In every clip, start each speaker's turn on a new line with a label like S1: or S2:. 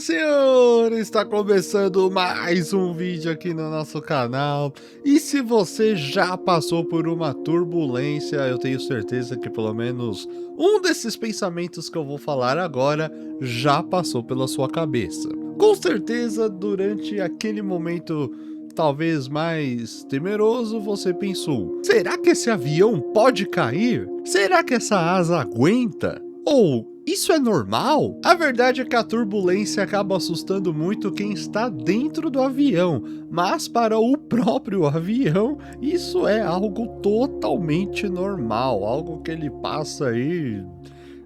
S1: e senhores, está começando mais um vídeo aqui no nosso canal. E se você já passou por uma turbulência, eu tenho certeza que pelo menos um desses pensamentos que eu vou falar agora já passou pela sua cabeça. Com certeza, durante aquele momento talvez mais temeroso, você pensou: será que esse avião pode cair? Será que essa asa aguenta? Ou isso é normal? A verdade é que a turbulência acaba assustando muito quem está dentro do avião, mas para o próprio avião, isso é algo totalmente normal, algo que ele passa aí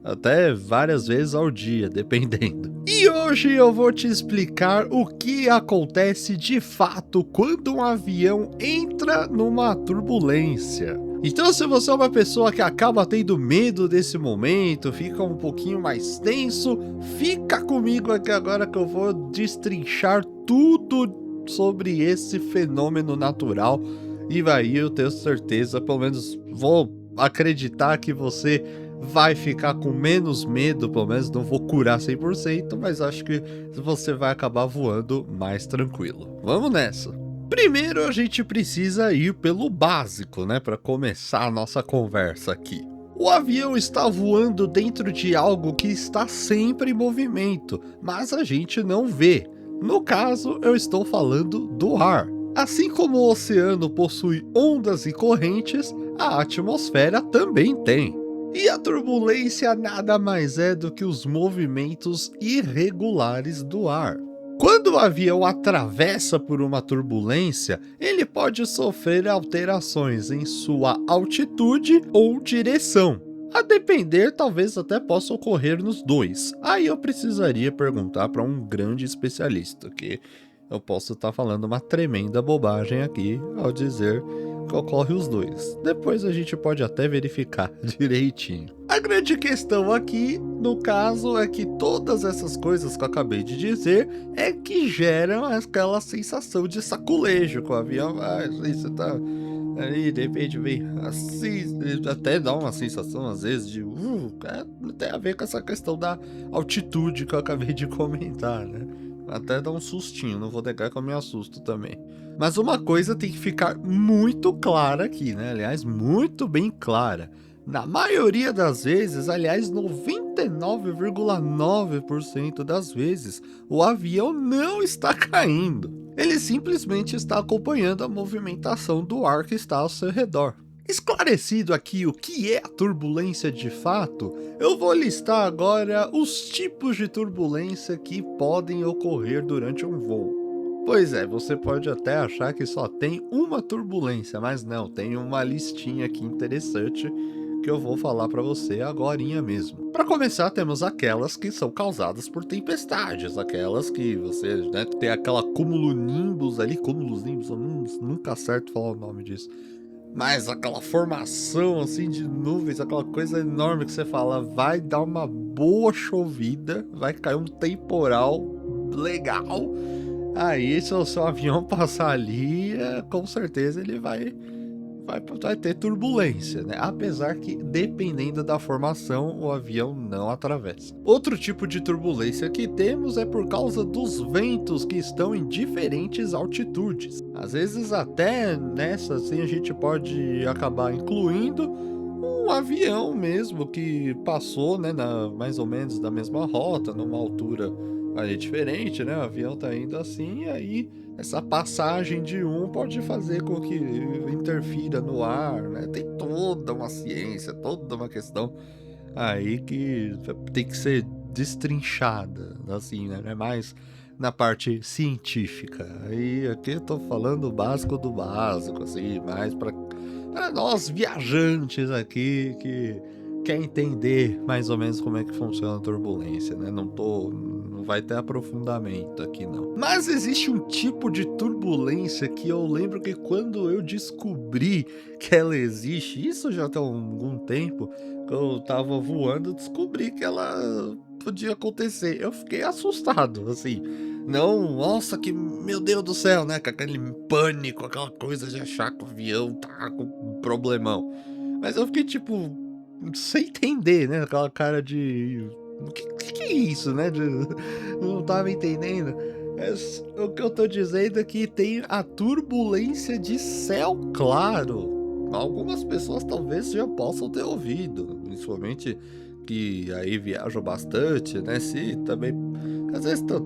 S1: até várias vezes ao dia, dependendo. E hoje eu vou te explicar o que acontece de fato quando um avião entra numa turbulência. Então, se você é uma pessoa que acaba tendo medo desse momento, fica um pouquinho mais tenso, fica comigo aqui agora que eu vou destrinchar tudo sobre esse fenômeno natural. E aí eu tenho certeza, pelo menos vou acreditar que você vai ficar com menos medo, pelo menos não vou curar 100%, mas acho que você vai acabar voando mais tranquilo. Vamos nessa! Primeiro a gente precisa ir pelo básico, né, para começar a nossa conversa aqui. O avião está voando dentro de algo que está sempre em movimento, mas a gente não vê. No caso, eu estou falando do ar. Assim como o oceano possui ondas e correntes, a atmosfera também tem. E a turbulência nada mais é do que os movimentos irregulares do ar. Quando o avião atravessa por uma turbulência, ele pode sofrer alterações em sua altitude ou direção. A depender, talvez até possa ocorrer nos dois. Aí eu precisaria perguntar para um grande especialista, que eu posso estar falando uma tremenda bobagem aqui ao dizer que ocorre os dois. Depois a gente pode até verificar direitinho. A grande questão aqui, no caso, é que todas essas coisas que eu acabei de dizer é que geram aquela sensação de saculejo com o avião. Você tá aí, de repente vem assim, até dá uma sensação às vezes de tem a ver com essa questão da altitude que eu acabei de comentar, né? Até dá um sustinho, não vou negar que eu me assusto também. Mas uma coisa tem que ficar muito clara aqui, né? Aliás, muito bem clara. Na maioria das vezes, aliás, 99,9% das vezes, o avião não está caindo. Ele simplesmente está acompanhando a movimentação do ar que está ao seu redor. Esclarecido aqui o que é a turbulência de fato, eu vou listar agora os tipos de turbulência que podem ocorrer durante um voo. Pois é, você pode até achar que só tem uma turbulência, mas não, tem uma listinha aqui interessante que eu vou falar para você agorinha mesmo. Para começar, temos aquelas que são causadas por tempestades, aquelas que você, né, tem aquela cumulonimbus ali, cumulonimbus, eu nunca acerto falar o nome disso. Mas aquela formação assim de nuvens, aquela coisa enorme que você fala, vai dar uma boa chovida, vai cair um temporal legal. Aí, se o seu avião passar ali, com certeza ele vai ter turbulência, né? Apesar que, dependendo da formação, o avião não atravessa. Outro tipo de turbulência que temos é por causa dos ventos que estão em diferentes altitudes. Às vezes, até nessa, assim, a gente pode acabar incluindo um avião mesmo que passou, né, mais ou menos da mesma rota, numa altura ali diferente, né? O avião tá indo assim, e aí essa passagem de um pode fazer com que interfira no ar, né? Tem toda uma ciência, toda uma questão aí que tem que ser destrinchada, assim, né? Não é mais na parte científica. Aí aqui eu tô falando o básico do básico, assim, mais para nós viajantes aqui que quer entender mais ou menos como é que funciona a turbulência, né? Não vai ter aprofundamento aqui não. Mas existe um tipo de turbulência que eu lembro que quando eu descobri que ela existe, isso já tem algum tempo, que eu tava voando, eu descobri que ela podia acontecer. Eu fiquei assustado, assim. Não, nossa, que meu Deus do céu, né? Com aquele pânico, aquela coisa de achar que o avião tá com um problemão. Mas eu fiquei tipo, sem entender, né? Aquela cara de O que é isso, né? Não tava entendendo. O que eu tô dizendo é que tem a turbulência de céu claro. Algumas pessoas talvez já possam ter ouvido, principalmente que aí viajam bastante, né? Se também, às vezes estão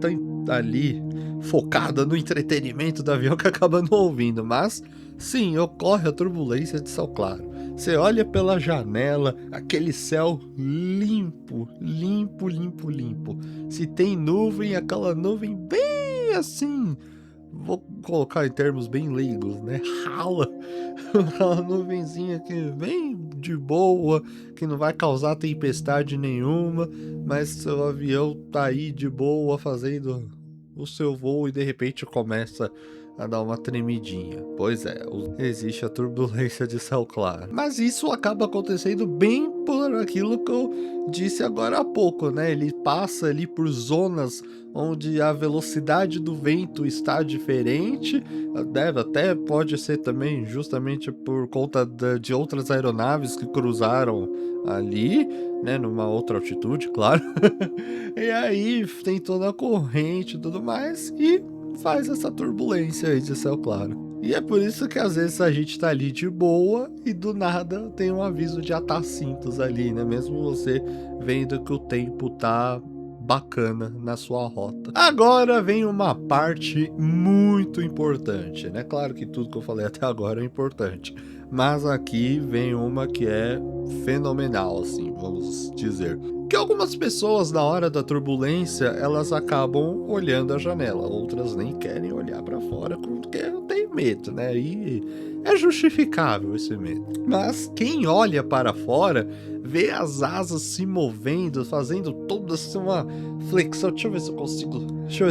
S1: ali focada no entretenimento do avião que acaba não ouvindo, mas sim, ocorre a turbulência de céu claro. Você olha pela janela, aquele céu limpo, limpo, limpo, limpo. Se tem nuvem, aquela nuvem bem assim, vou colocar em termos bem leigos, né? Rala, aquela nuvenzinha que bem de boa, que não vai causar tempestade nenhuma, mas seu avião tá aí de boa fazendo o seu voo e de repente começa a dar uma tremidinha. Pois é, existe a turbulência de céu claro. Mas isso acaba acontecendo bem por aquilo que eu disse agora há pouco, né? Ele passa ali por zonas onde a velocidade do vento está diferente, até pode ser também justamente por conta de outras aeronaves que cruzaram ali, né, numa outra altitude, claro. E aí tem toda a corrente e tudo mais, e faz essa turbulência aí de céu claro. E é por isso que às vezes a gente tá ali de boa e do nada tem um aviso de atar cintos ali, né? Mesmo você vendo que o tempo tá bacana na sua rota. Agora vem uma parte muito importante, né? Claro que tudo que eu falei até agora é importante, mas aqui vem uma que é fenomenal, assim, vamos dizer. Que algumas pessoas na hora da turbulência, elas acabam olhando a janela, outras nem querem olhar para fora porque tem medo, né? E é justificável esse medo. Mas quem olha para fora vê as asas se movendo, fazendo toda uma flexão. Deixa eu ver se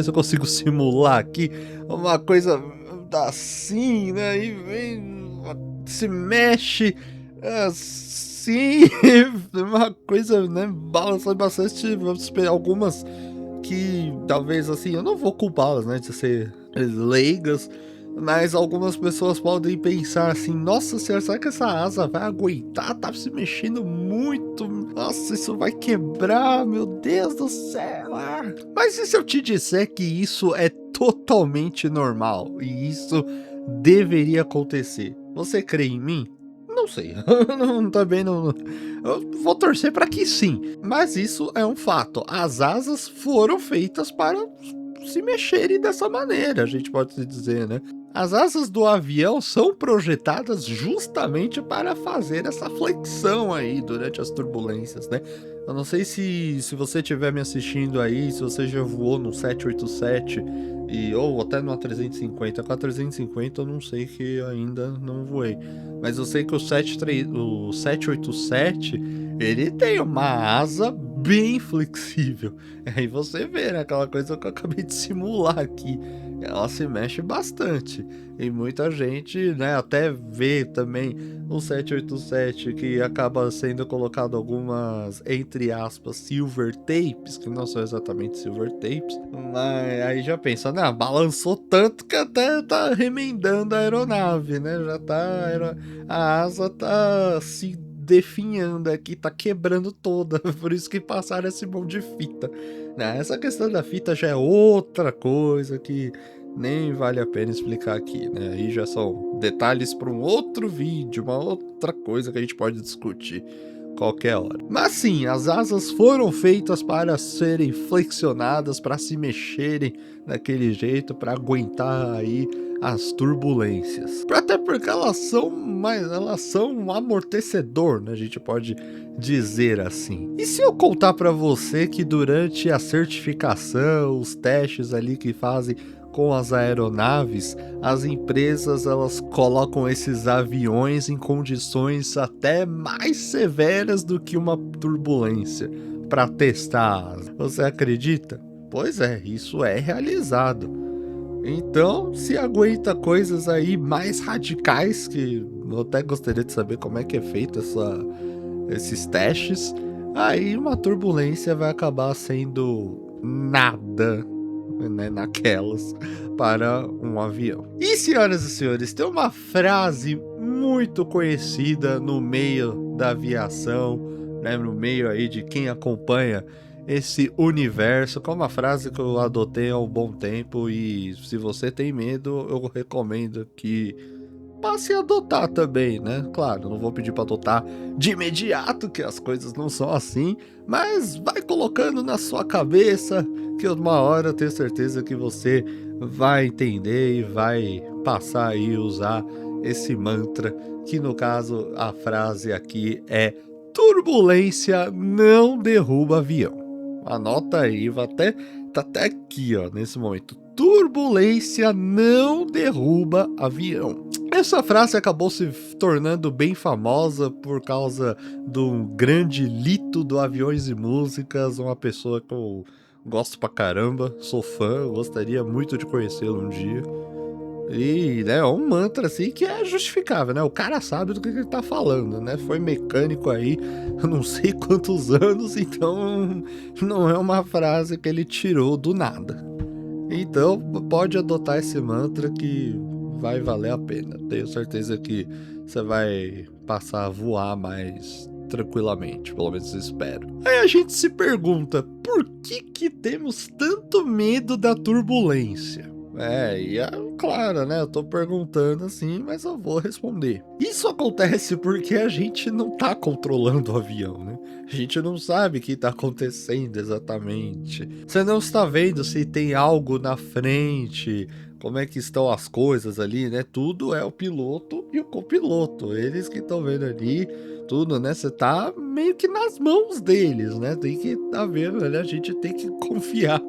S1: eu consigo simular aqui uma coisa assim, né? E vem, se mexe assim, uma coisa, né? Balançando bastante. Vamos esperar algumas que talvez assim, eu não vou culpá-las, né, de ser leigas, mas algumas pessoas podem pensar assim: nossa senhora, será que essa asa vai aguentar? Tá se mexendo muito, nossa, isso vai quebrar, meu Deus do céu. Mas e se eu te disser que isso é totalmente normal e isso deveria acontecer? Você crê em mim? Não sei, também não. Eu vou torcer para que sim, mas isso é um fato. As asas foram feitas para se mexerem dessa maneira, a gente pode se dizer, né? As asas do avião são projetadas justamente para fazer essa flexão aí durante as turbulências, né? Eu não sei se você estiver me assistindo aí, se você já voou no 787 ou até no A350. Com a 350 eu não sei, que ainda não voei. Mas eu sei que o 787 ele tem uma asa bem flexível. Aí você vê, né, aquela coisa que eu acabei de simular aqui. Ela se mexe bastante. E muita gente, né, até vê também o 787 que acaba sendo colocado algumas, entre aspas, silver tapes, que não são exatamente silver tapes, mas aí já pensa, né, balançou tanto que até tá remendando a aeronave, né, já tá, a asa tá se definhando aqui, tá quebrando toda, por isso que passaram esse monte de fita. Né? Essa questão da fita já é outra coisa que nem vale a pena explicar aqui, né? Aí já são detalhes para um outro vídeo, uma outra coisa que a gente pode discutir qualquer hora. Mas sim, as asas foram feitas para serem flexionadas, para se mexerem daquele jeito, para aguentar aí as turbulências. Até porque elas são um amortecedor, né? A gente pode dizer assim. E se eu contar para você que durante a certificação, os testes ali que fazem com as aeronaves, as empresas elas colocam esses aviões em condições até mais severas do que uma turbulência para testar. Você acredita? Pois é, isso é realizado. Então, se aguenta coisas aí mais radicais, que eu até gostaria de saber como é que é feito esses testes, aí uma turbulência vai acabar sendo nada, né, naquelas, para um avião. E, senhoras e senhores, tem uma frase muito conhecida no meio da aviação, né, no meio aí de quem acompanha esse universo, que é uma frase que eu adotei há um bom tempo e se você tem medo, eu recomendo que passe a adotar também, né? Claro, não vou pedir para adotar de imediato, que as coisas não são assim, mas vai colocando na sua cabeça que uma hora eu tenho certeza que você vai entender e vai passar aí a usar esse mantra, que no caso a frase aqui é: turbulência não derruba avião. Anota aí, tá até aqui, ó, nesse momento. Turbulência não derruba avião. Essa frase acabou se tornando bem famosa por causa do grande Lito do Aviões e Músicas, uma pessoa que eu gosto pra caramba, sou fã, gostaria muito de conhecê-lo um dia. E, né, é um mantra assim que é justificável, né? O cara sabe do que ele tá falando, né? Foi mecânico aí, eu não sei quantos anos, então não é uma frase que ele tirou do nada. Então, pode adotar esse mantra que vai valer a pena. Tenho certeza que você vai passar a voar mais tranquilamente, pelo menos espero. Aí a gente se pergunta, por que temos tanto medo da turbulência? Claro, né? Eu tô perguntando assim, mas eu vou responder. Isso acontece porque a gente não tá controlando o avião, né? A gente não sabe o que tá acontecendo exatamente. Você não está vendo se tem algo na frente, como é que estão as coisas ali, né? Tudo é o piloto e o copiloto. Eles que estão vendo ali tudo, né? Você tá meio que nas mãos deles, né? Tem que tá vendo, né? A gente tem que confiar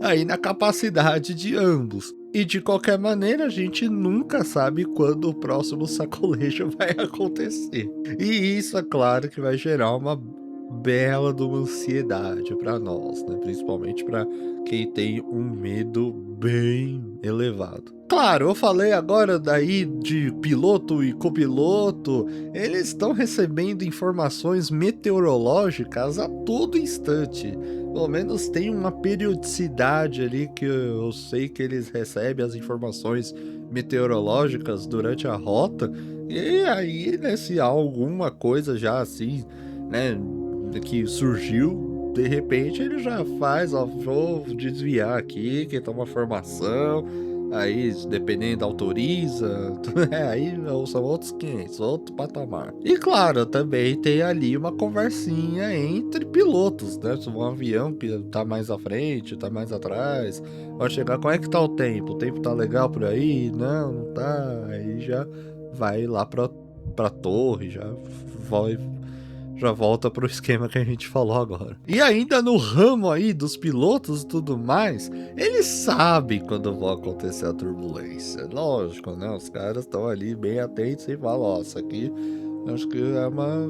S1: aí na capacidade de ambos. E de qualquer maneira, a gente nunca sabe quando o próximo sacolejo vai acontecer. E isso, é claro, que vai gerar uma bela de uma ansiedade para nós, né? Principalmente para quem tem um medo bem elevado. Claro, eu falei agora daí de piloto e copiloto, eles estão recebendo informações meteorológicas a todo instante. Pelo menos tem uma periodicidade ali que eu sei que eles recebem as informações meteorológicas durante a rota. E aí, né, se há alguma coisa já assim, né, que surgiu, de repente ele já faz, ó, vou desviar aqui, que tá uma formação. Aí, dependendo, autoriza, aí são outros 500, outro patamar. E claro, também tem ali uma conversinha entre pilotos, né? Se um avião que tá mais à frente, tá mais atrás, vai chegar, como é que tá o tempo? O tempo tá legal por aí? Não, não tá. Aí já vai lá pra torre, já volta pro esquema que a gente falou agora. E ainda no ramo aí dos pilotos e tudo mais, eles sabem quando vai acontecer a turbulência. Lógico, né? Os caras estão ali bem atentos e falam, ó, isso aqui acho que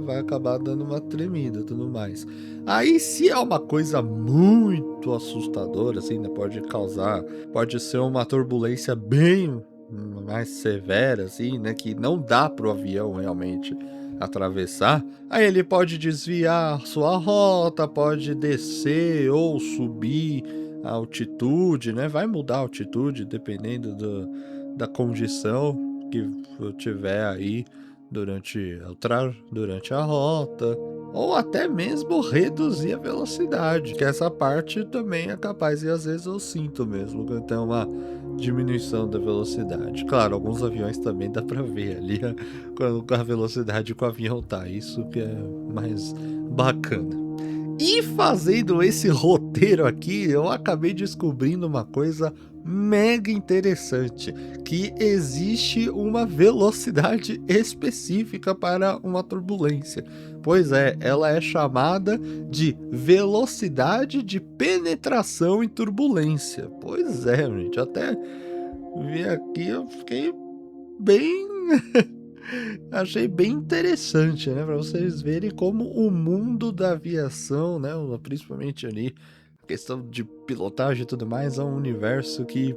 S1: vai acabar dando uma tremida e tudo mais. Aí, se é uma coisa muito assustadora, assim, né? Pode ser uma turbulência bem mais severa, assim, né? Que não dá pro avião realmente atravessar. Aí ele pode desviar sua rota, pode descer ou subir a altitude, né? Vai mudar a altitude dependendo da condição que tiver aí durante a rota, ou até mesmo reduzir a velocidade, que essa parte também é capaz, e às vezes eu sinto mesmo que tem uma diminuição da velocidade. Claro, alguns aviões também dá para ver ali com a velocidade que o avião tá, isso que é mais bacana. E fazendo esse roteiro aqui, eu acabei descobrindo uma coisa mega interessante, que existe uma velocidade específica para uma turbulência. Pois é, ela é chamada de velocidade de penetração em turbulência. Pois é, gente, até vi aqui, eu fiquei bem achei bem interessante, né, para vocês verem como o mundo da aviação, né, principalmente ali, a questão de pilotagem e tudo mais, é um universo que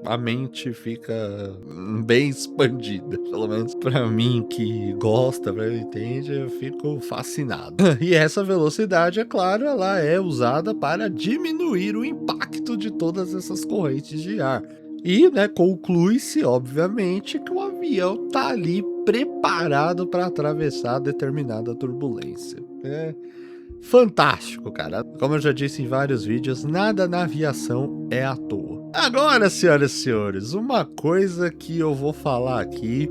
S1: a mente fica bem expandida. Pelo menos para mim que gosta, para mim entende, eu fico fascinado. E essa velocidade, é claro, ela é usada para diminuir o impacto de todas essas correntes de ar. E, né, conclui-se, obviamente, que o avião tá ali preparado para atravessar determinada turbulência. fantástico, cara. Como eu já disse em vários vídeos, nada na aviação é à toa. Agora, senhoras e senhores, uma coisa que eu vou falar aqui,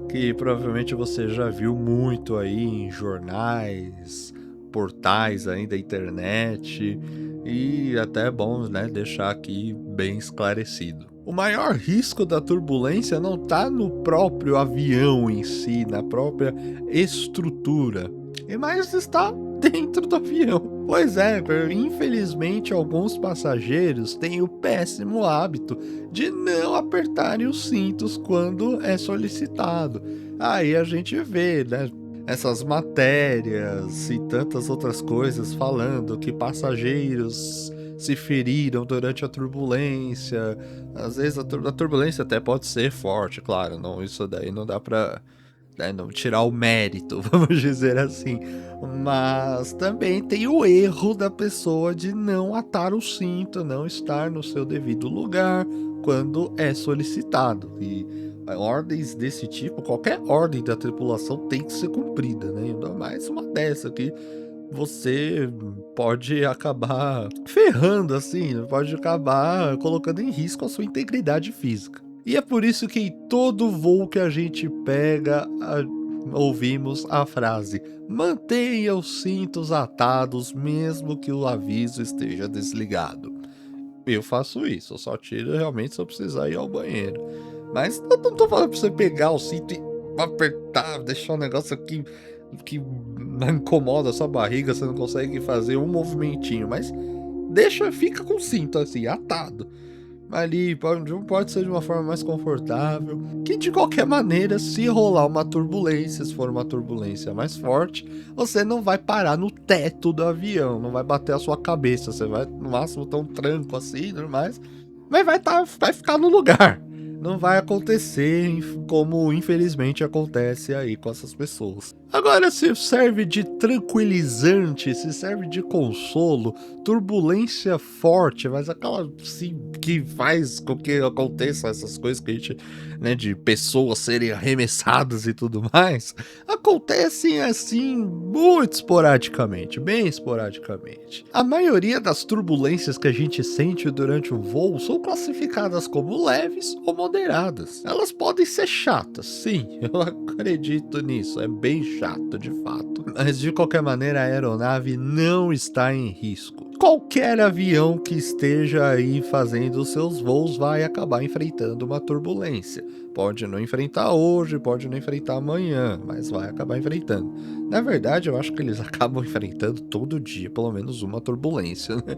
S1: que provavelmente você já viu muito aí em jornais, portais aí da internet, e até é bom, né, deixar aqui bem esclarecido. O maior risco da turbulência não está no próprio avião em si, na própria estrutura, mas está dentro do avião. Pois é, infelizmente alguns passageiros têm o péssimo hábito de não apertarem os cintos quando é solicitado. Aí a gente vê, né, essas matérias e tantas outras coisas falando que passageiros se feriram durante a turbulência. Às vezes a turbulência até pode ser forte, claro, não, isso daí não dá pra, né, não tirar o mérito, vamos dizer assim. Mas também tem o erro da pessoa de não atar o cinto, não estar no seu devido lugar quando é solicitado. E ordens desse tipo, qualquer ordem da tripulação tem que ser cumprida, né? Ainda mais uma dessa que você pode acabar ferrando, assim, pode acabar colocando em risco a sua integridade física. E é por isso que em todo voo que a gente pega, ouvimos a frase: mantenha os cintos atados mesmo que o aviso esteja desligado. Eu faço isso, eu só tiro realmente se eu precisar ir ao banheiro. Mas eu não tô falando pra você pegar o cinto e apertar, deixar o negócio aqui que incomoda a sua barriga, você não consegue fazer um movimentinho, mas fica com o cinto assim, atado. Ali pode ser de uma forma mais confortável, que de qualquer maneira, se rolar uma turbulência, se for uma turbulência mais forte, você não vai parar no teto do avião, não vai bater a sua cabeça, você vai no máximo ter um tranco assim, mas vai ficar no lugar. Não vai acontecer como infelizmente acontece aí com essas pessoas. Agora, se serve de tranquilizante, se serve de consolo, turbulência forte, mas aquela assim, que faz com que aconteçam essas coisas que a gente, né, de pessoas serem arremessadas e tudo mais, acontecem assim muito esporadicamente, bem esporadicamente. A maioria das turbulências que a gente sente durante um voo são classificadas como leves ou moderadas. Elas podem ser chatas, sim, eu acredito nisso, é bem chato de fato. Mas de qualquer maneira a aeronave não está em risco. Qualquer avião que esteja aí fazendo os seus voos vai acabar enfrentando uma turbulência. Pode não enfrentar hoje, pode não enfrentar amanhã, mas vai acabar enfrentando. Na verdade, eu acho que eles acabam enfrentando todo dia, pelo menos uma turbulência, né?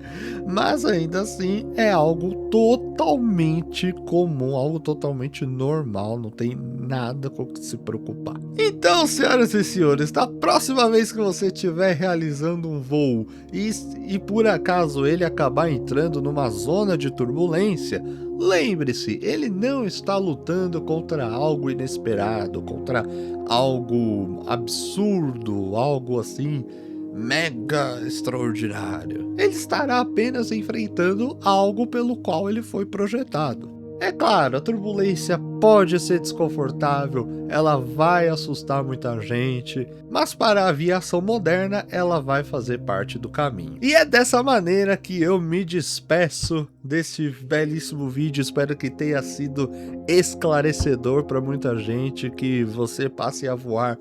S1: Mas ainda assim, é algo totalmente comum, algo totalmente normal, não tem nada com o que se preocupar. Então, senhoras e senhores, da próxima vez que você estiver realizando um voo e por acaso ele acabar entrando numa zona de turbulência, lembre-se, ele não está lutando contra algo inesperado, contra algo absurdo, algo assim mega extraordinário. Ele estará apenas enfrentando algo pelo qual ele foi projetado. É claro, a turbulência pode ser desconfortável, ela vai assustar muita gente, mas para a aviação moderna ela vai fazer parte do caminho. E é dessa maneira que eu me despeço desse belíssimo vídeo, espero que tenha sido esclarecedor para muita gente, que você passe a voar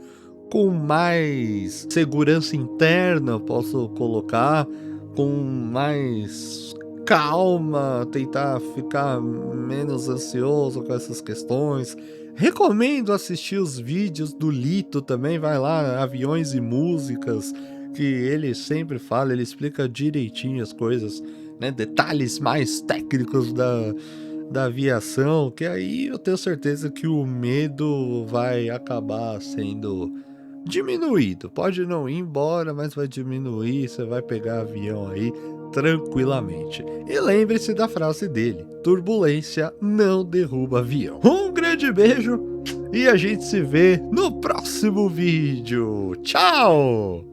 S1: com mais segurança interna, posso colocar, com mais calma, tentar ficar menos ansioso com essas questões. Recomendo assistir os vídeos do Lito também, vai lá, Aviões e Músicas, que ele sempre fala, ele explica direitinho as coisas, né, detalhes mais técnicos da aviação, que aí eu tenho certeza que o medo vai acabar sendo diminuído. Pode não ir embora, mas vai diminuir, você vai pegar avião aí tranquilamente. E lembre-se da frase dele: turbulência não derruba avião. Um grande beijo e a gente se vê no próximo vídeo. Tchau!